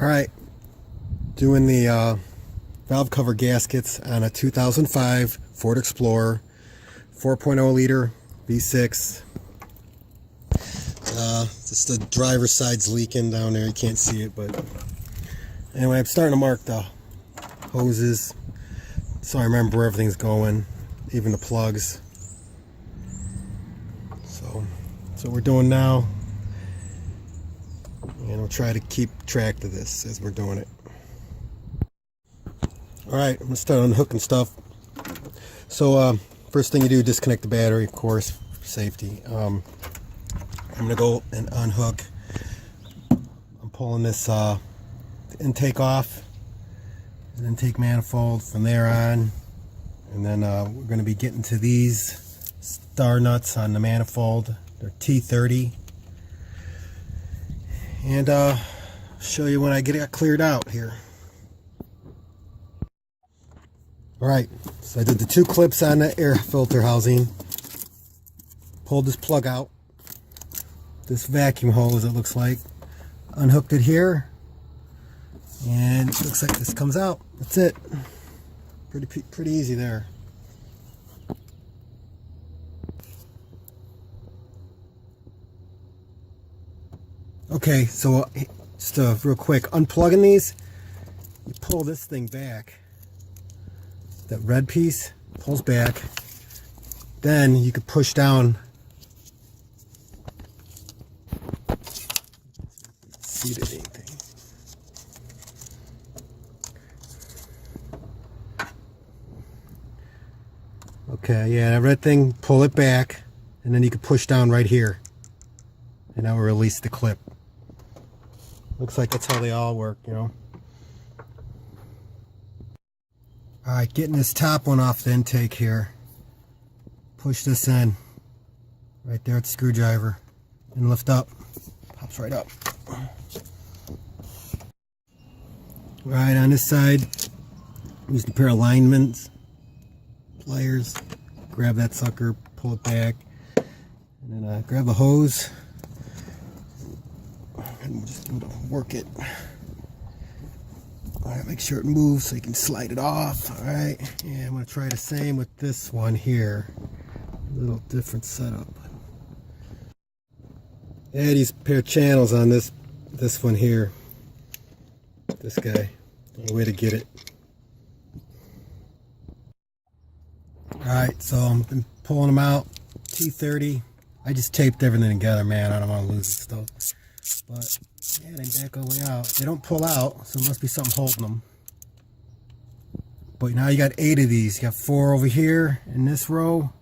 Alright, doing the valve cover gaskets on a 2005 Ford Explorer 4.0 liter V6. Just the driver's side's leaking down there, you can't see it, but anyway, I'm starting to mark the hoses so I remember where everything's going, even the plugs. So that's what we're doing now, and we'll try to keep track of this as we're doing it. Alright, I'm going to start unhooking stuff. So first thing you do, disconnect the battery, of course, for safety. I'm going to go and unhook. I'm pulling this intake off, an intake manifold from there on, and then we're going to be getting to these star nuts on the manifold. They're T30, and I'll show you when I get it cleared out here. Alright, so I did the two clips on the air filter housing, pulled this plug out, this vacuum hose it looks like, unhooked it here, and it looks like this comes out. That's it. Pretty easy there. Okay, so just real quick, unplugging these, you pull this thing back. That red piece pulls back, then you could push down. See anything? Okay, yeah, that red thing, pull it back, and then you can push down right here, and that will release the clip. Looks like that's how they all work, you know. Alright, getting this top one off the intake here. Push this in. Right there at the screwdriver. And lift up. Pops right up. Right on this side, use a pair of linemen's pliers. Grab that sucker, pull it back. And then grab the hose. And we'll just work it. Alright, make sure it moves so you can slide it off. Alright, and I'm going to try the same with this one here. A little different setup. Yeah, these pair of channels on this one here. This guy. The way to get it. Alright, so I'm pulling them out. T30. I just taped everything together, man. I don't want to lose this stuff. But yeah, they back all the way out. They don't pull out, so there must be something holding them. But now you got 8 of these. You got 4 over here in this row,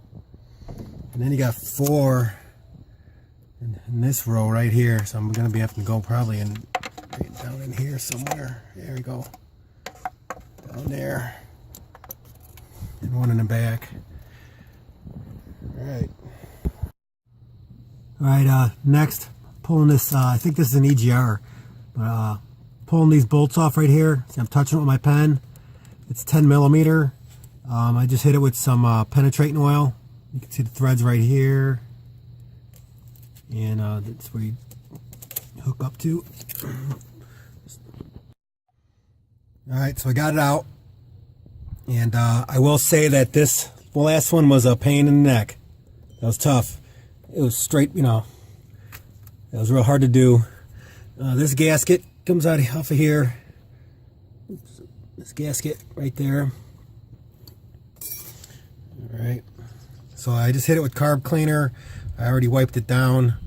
and then you got 4 in this row right here. So I'm gonna be having to go probably down in here somewhere. There we go. Down there, and one in the back. All right. All right. Next. Pulling this, I think this is an EGR, but pulling these bolts off right here. See, I'm touching it with my pen. It's 10 millimeter. I just hit it with some penetrating oil. You can see the threads right here, and that's where you hook up to. Alright, so I got it out, and I will say that this last one was a pain in the neck. That was tough. It was straight, you know. That was real hard to do. This gasket comes out off of here. Oops. This gasket right there. Alright. So I just hit it with carb cleaner. I already wiped it down.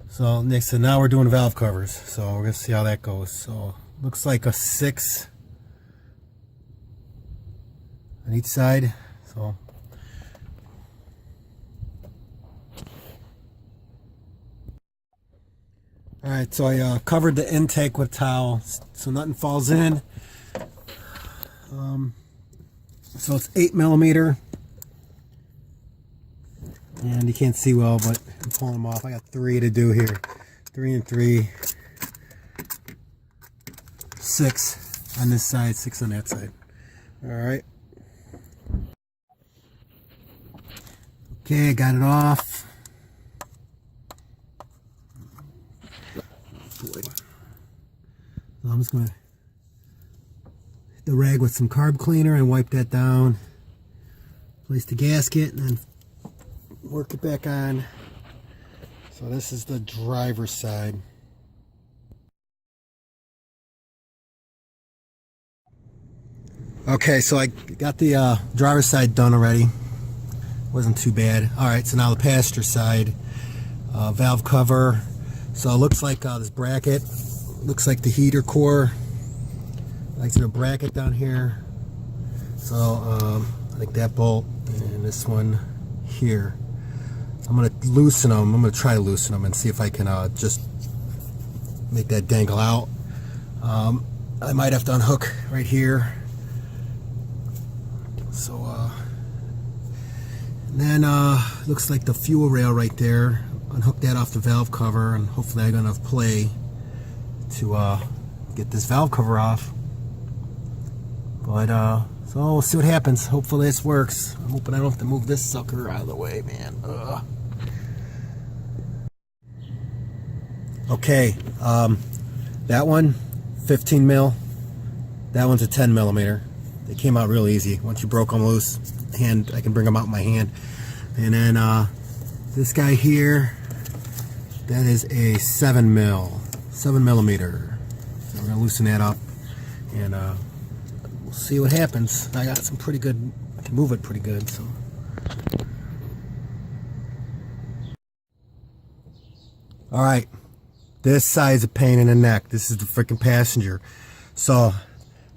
So now we're doing valve covers. So we're going to see how that goes. So looks like a 6 on each side. So alright, so I covered the intake with towel so nothing falls in. So it's 8 millimeter. And you can't see well, but I'm pulling them off. I got 3 to do here. 3 and 3. 6 on this side, 6 on that side. Alright. Okay, I got it off. Boy. I'm just gonna hit the rag with some carb cleaner and wipe that down. Place the gasket and then work it back on. So this is the driver's side. Okay, so I got the driver's side done already. Wasn't too bad. Alright, so now the passenger side. Valve cover. So it looks like this bracket. Looks like the heater core. Like there's a bracket down here. So I think that bolt and this one here. I'm going to loosen them. I'm going to try to loosen them and see if I can just make that dangle out. I might have to unhook right here. So, and then looks like the fuel rail right there. Unhook that off the valve cover, and hopefully I got enough play to get this valve cover off. But so we'll see what happens. Hopefully this works. I'm hoping I don't have to move this sucker out of the way, man. Ugh. Okay, that one 15 mil. That one's a 10 millimeter. They came out real easy. Once you broke them loose, I can bring them out in my hand. And then this guy here, that is a 7 millimeter. So we're gonna loosen that up, and we'll see what happens. I got some pretty good. I can move it pretty good. So. All right, this side's a pain in the neck. This is the freaking passenger. So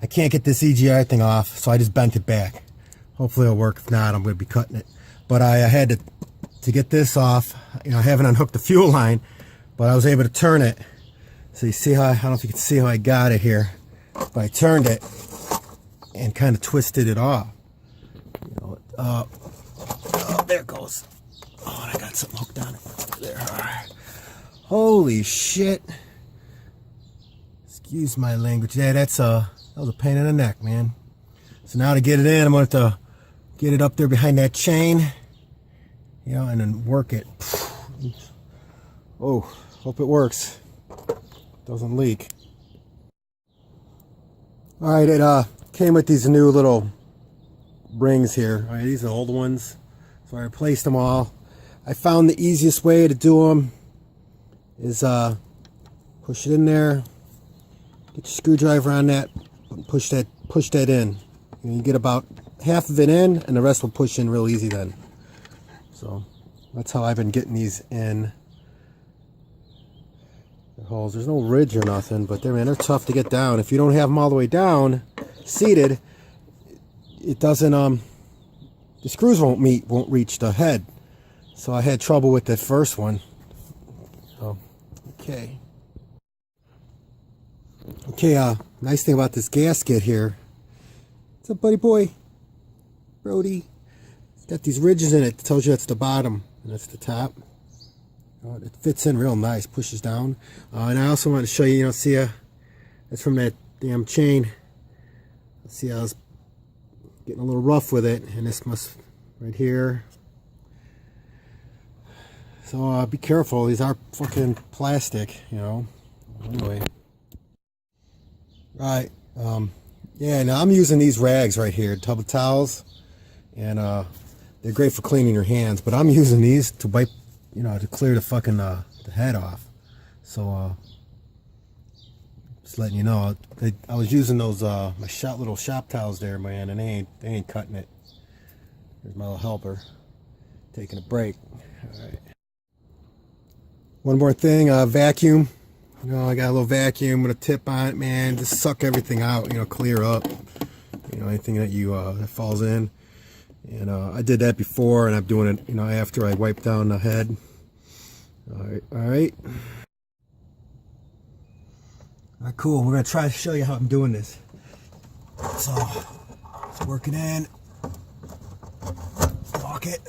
I can't get this EGR thing off, so I just bent it back. Hopefully it'll work. If not, I'm going to be cutting it. But I had to get this off. You know, I haven't unhooked the fuel line, but I was able to turn it. So you see how, I don't know if you can see how I got it here, but I turned it and kind of twisted it off. You know, oh, there it goes. Oh, and I got something hooked on it. There. All right. Holy shit. Excuse my language. Yeah, that was a pain in the neck, man. So now to get it in, I'm going to have to get it up there behind that chain, you know, and then work it. Oh, hope it works. Doesn't leak. All right, it came with these new little rings here. All right, these are the old ones, so I replaced them all. I found the easiest way to do them is push it in there, get your screwdriver on that, push that in. You get about half of it in, and the rest will push in real easy then. So that's how I've been getting these in the holes. There's no ridge or nothing, but they're tough to get down. If you don't have them all the way down, seated, it doesn't. The screws won't reach the head. So I had trouble with that first one. So okay. Okay, nice thing about this gasket here. What's up, buddy boy? Brody. It's got these ridges in it. It tells you that's the bottom and that's the top. It fits in real nice, pushes down. And I also want to show you, you know, see, that's from that damn chain. See, I was getting a little rough with it, and this must, right here. So be careful, these are fucking plastic, you know. Anyway. Right, yeah, now I'm using these rags right here, tub of towels, and they're great for cleaning your hands, but I'm using these to wipe, you know, to clear the fucking the head off. So just letting you know, I was using those my little shop towels there, man, and they ain't cutting it. There's my little helper taking a break. All right. One more thing, vacuum. You know, I got a little vacuum with a tip on it, man. Just suck everything out, you know, clear up, you know, anything that you that falls in. And I did that before, and I'm doing it, you know, after I wipe down the head. All right. All right, cool. We're gonna try to show you how I'm doing this. So, work it in, lock it.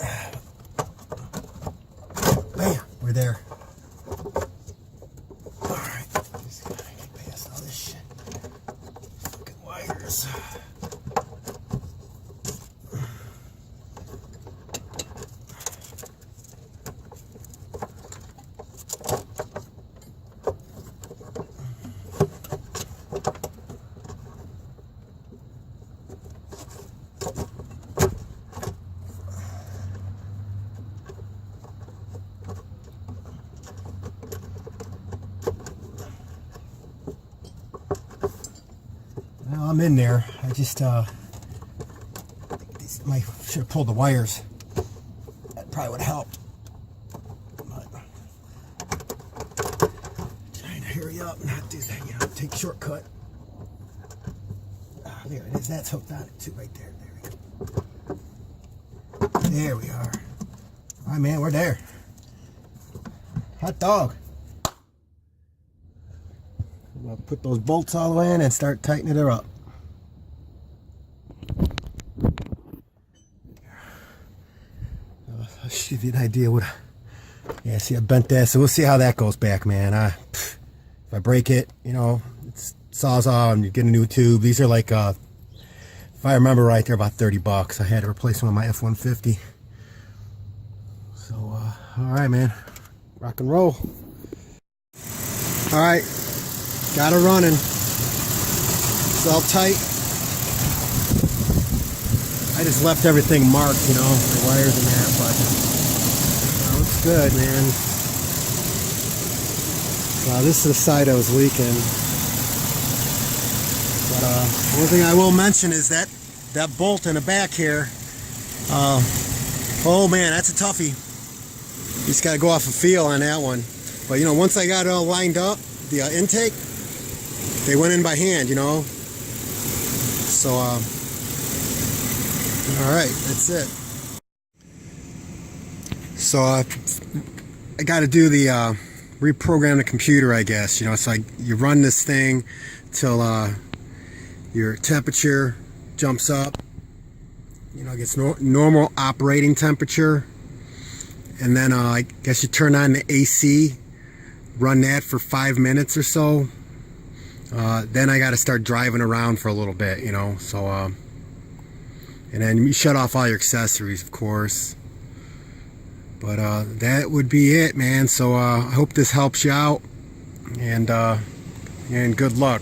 Bam, we're there. I'm in there. I just should have pulled the wires. That probably would have helped. But trying to hurry up and not do that, you know, take a shortcut. There it is. That's hooked on it too, right there. There we go. There we are. All right, man, we're there. Hot dog. I'm gonna put those bolts all the way in and start tightening it up. I'll give you an idea what. Yeah, see, I bent that, so we'll see how that goes back, man. If I break it, you know, it's sawzall and you get a new tube. These are like, if I remember right, they're about 30 bucks. I had to replace one with my F-150. So, all right, man, rock and roll. All right, got it running. It's all tight. I just left everything marked, you know, the wires and that, but looks good, man. This is the side I was leaking. But one thing I will mention is that bolt in the back here. Oh man, that's a toughie. You just gotta go off a feel on that one. But you know, once I got it all lined up, the intake, they went in by hand, you know. So all right, that's it. So I got to do the reprogram the computer, I guess. You know, it's like you run this thing till your temperature jumps up. You know, it gets normal operating temperature, and then I guess you turn on the AC, run that for 5 minutes or so. Then I got to start driving around for a little bit, you know. So, and then you shut off all your accessories, of course. But that would be it, man. So I hope this helps you out, and good luck.